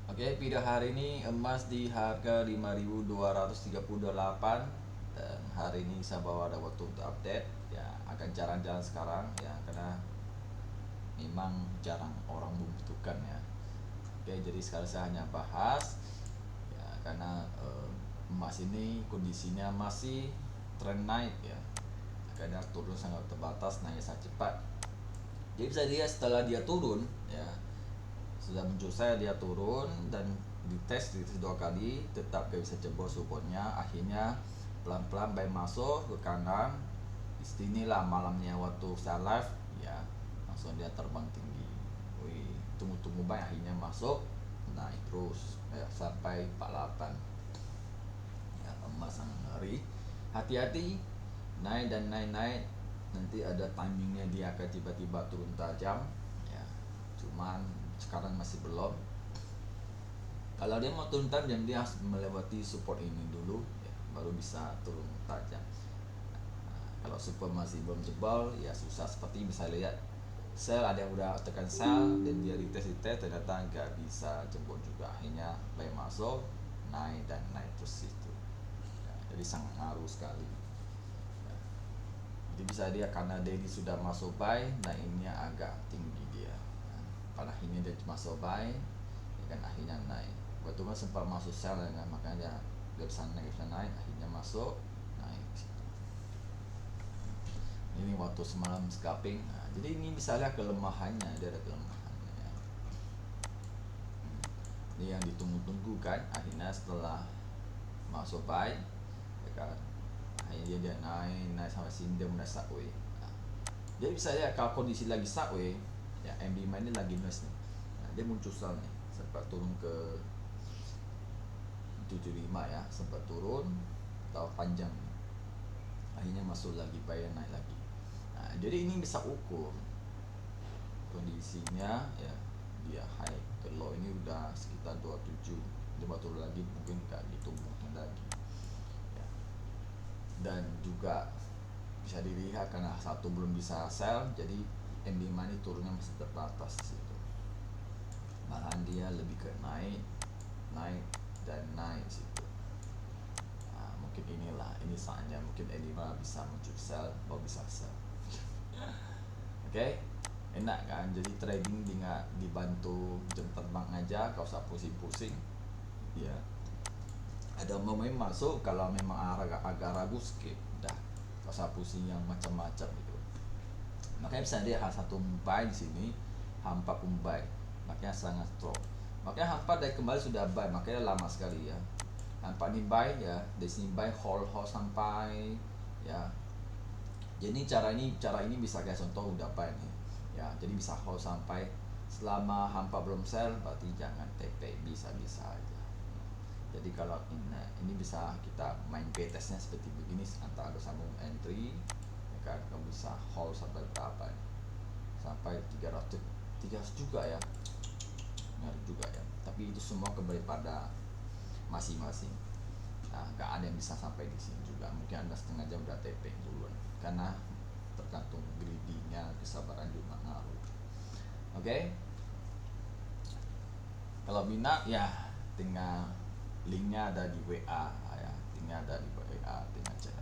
Oke, video hari ini emas di harga 5.238 dan hari ini saya bawa ada waktu untuk update. Ya, akan jalan-jalan sekarang ya karena memang jarang orang membutuhkan ya. Oke, jadi sekarang saya hanya bahas ya karena emas ini kondisinya masih tren naik ya. Kadang turun sangat terbatas, naik sangat cepat. Jadi bisa dilihat setelah dia turun ya, sudah muncul saya dia turun dan dites dua kali tetap gak bisa jebol supportnya, akhirnya pelan-pelan baik masuk ke kanan. Disinilah malamnya waktu saya live ya, langsung dia terbang tinggi. Wih, tunggu-tunggu baik akhirnya masuk naik terus ya, sampai 48 ya. Emas sangat ngeri, hati-hati naik dan naik-naik, nanti ada timingnya dia akan tiba-tiba turun tajam ya, cuman sekarang masih belum. Kalau dia mau turun tajam dia harus melewati support ini dulu ya, baru bisa turun tajam. Kalau support masih belum jebol ya susah, seperti bisa lihat sell ada yang udah tekan sell dan dia dites ternyata nggak bisa jebol juga, akhirnya baik masuk naik dan naik terus itu ya, jadi sangat ngaruh sekali ya. Jadi bisa dia karena daily sudah masuk buy, naiknya agak tinggi dia ya. Pada akhirnya dia masuk buy ya kan, akhirnya naik. Waktu kan sempat masuk sell ya kan, makanya dia bisa naik, akhirnya masuk naik. Ini waktu semalam scalping. Nah, jadi ini bisa lihat kelemahannya, dia ada kelemahannya ya. Ini yang ditunggu-tunggu kan, akhirnya setelah masuk buy ya kan, akhirnya dia naik sampai sini, dia mulai sideways. Nah, jadi bisa lihat kalau kondisi lagi sideways ya, MD5 ini lagi noise nih. Nah, dia muncul sell nih, sempat turun ke 75 ya, sempat turun atau panjang, akhirnya masuk lagi bayar naik lagi. Nah, jadi ini bisa ukur kondisinya ya, dia high ke low ini udah sekitar 27, dia mau turun lagi mungkin gak gitu mungkin lagi ya. Dan juga bisa dilihat karena satu belum bisa sell, jadi MD5 ini turunnya masih terbatas di situ, malahan dia lebih ke naik dan naik situ. Nah, mungkin ini saatnya mungkin MD5 bisa muncul sell, baru bisa sell. Oke, enak kan, jadi trading dengan dibantu jam terbang aja, kau usah pusing-pusing ya. Ada momen masuk, kalau memang agak ragu skip udah, kau usah pusing yang macam-macam gitu. Makanya bisa dia satu buy di sini, hampa pun buy, makanya sangat strong. Makanya hampa dari kembali sudah buy, makanya lama sekali ya. Hampa ini buy ya, di sini buy hold sampai ya. Jadi cara ini bisa kayak contoh udah buy nih ya, jadi bisa hold sampai, selama hampa belum sell berarti jangan TP, bisa-bisa aja. Jadi kalau ini bisa kita main testnya seperti begini, antara ada sambung entry ya kan, kamu bisa hold sampai berapa ya, sampai 300 juga ya, ngeri juga ya, tapi itu semua kembali pada masing-masing. Nah, nggak ada yang bisa sampai di sini juga, mungkin anda setengah jam udah TP duluan, karena tergantung greedy-nya, kesabaran juga ngaruh. Oke, kalau minat ya tinggal linknya ada di WA ya, tinggal ada di WA, tinggal cek